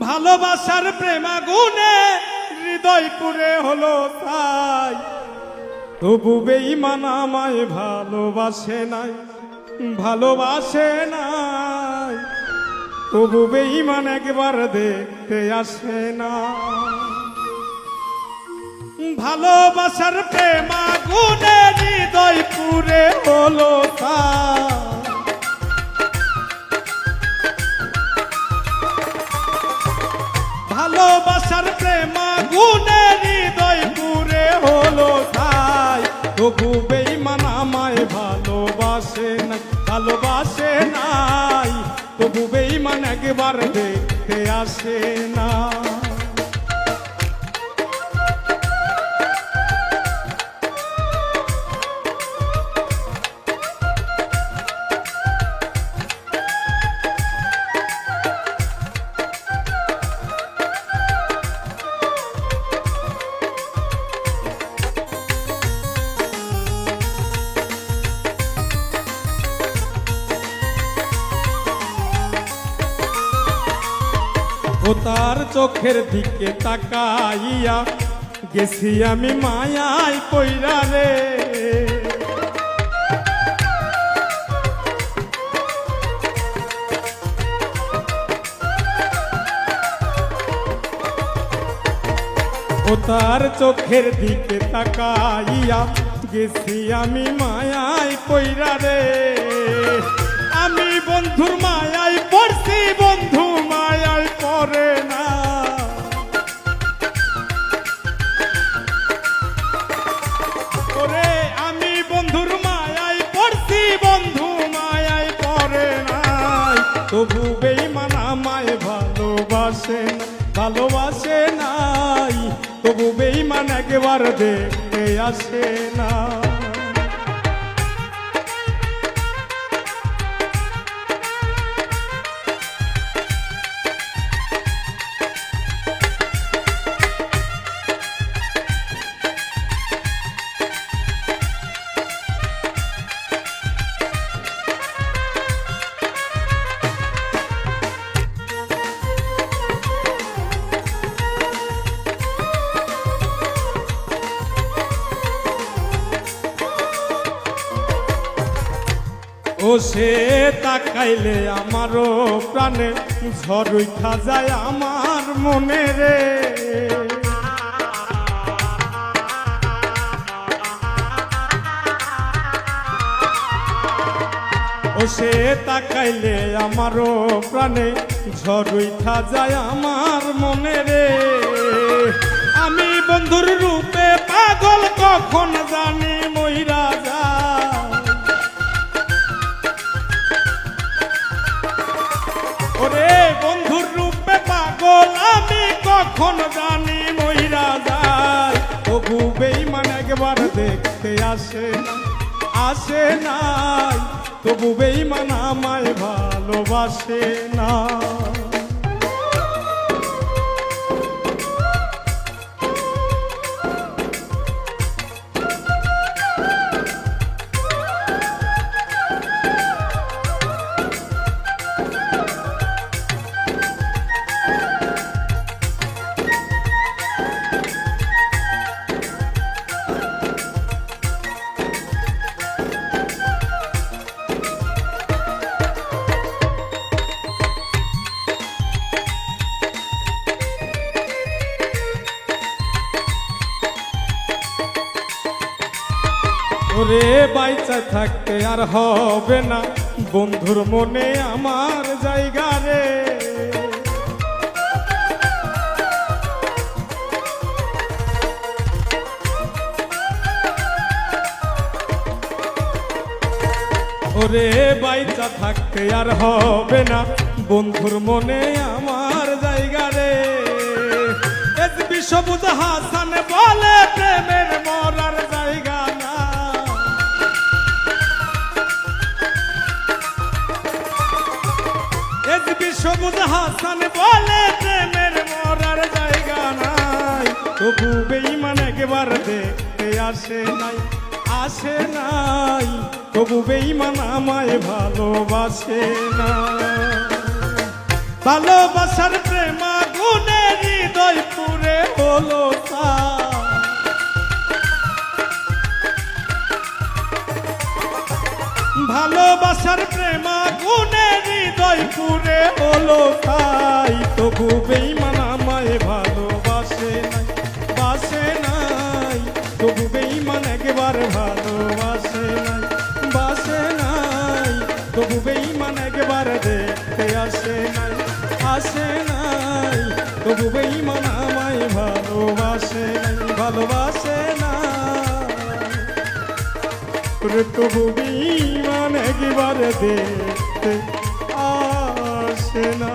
ভালোবাসার প্রেমাগুনে হৃদয় পুরে হলো তাই, তবু বেঈমান আমায় ভালোবাসে নাই, ভালোবাসে নাই, তবু বেঈমান একবার দেখতে আসে না। ভালোবাসার প্রেমাগুনে হৃদয় পুরে হলো তাই, ভালোবাসার প্রেমাগুনে হৃদয় পুরে হলো তাই, তবু বেঈমান আমায় ভালোবাসে নাই, ভালোবাসে নাই, তবু বেঈমান একবার দেখতে আসে না। ও তার চোখের দিকে তাকাইয়া গেছি আমি মায়ায় পইরা রে, ও তার চোখের দিকে তাকাইয়া গেছি আমি মায়ায় পইরা রে। আমি বন্ধুর মায়ায় পড়ছি, বন্ধু মায়ায় পড়ে না। ওরে আমি বন্ধুর মায়ায় পড়ছি, বন্ধু মায়ায় পড়ে নাই, তবু বেঈমান আমায় ভালোবাসে না, ভালোবাসে নাই, তবু বেঈমান একবার দেখতে আসে না। ও সে তাকাইলে আমারও প্রাণে ঝড় উঠা যায় আমার মনে রে। ও সে তাকাইলে আমারও প্রাণে ঝড় উঠা যায় আমার মনে রে। আমি বন্ধুর রূপে পাগল কখন জানি মইরা যায়, ওরে বন্ধুর রূপে পাগল আমি কখন জানি মইরা যায়, তবু বেঈমান একবার দেখতে আসে না, আসে নাই, তবু বেঈমান আমায় ভালোবাসে না। ওরে বাইচা থাকতে আর হবে না বন্ধুর মনে আমার জায়গা রে। ওরে বাইচা থাকতে আর হবে না বন্ধুর মনে আমার জায়গা রে। এসবি সবুজ হাসান বলে প্রেমের মরার জায়গা না। এসবি সবুজ হাসান বলে প্রেমের মরার জায়গা নাই, তবু বেঈমান একবার দেখতে আসে নাই, আসে নাই, তবু বেঈমান আমায় ভালোবাসে না। ভালোবাসার প্রেম গুনে হৃদয় পুরে হলো তাই, তবু বেঈমান আমায় ভালোবাসে নাই, বাসে নাই, তবু বেঈমান একবার ভালোবাসে নাই, বাসে নাই, তবু বেঈমান একবার দেখতে আসে নাই, আসে নাই, তবু বেঈমান আমায় ভালোবাসে নাই, ভালোবাসে না রে, তবু বেঈমান একবার দেখতে আসে না।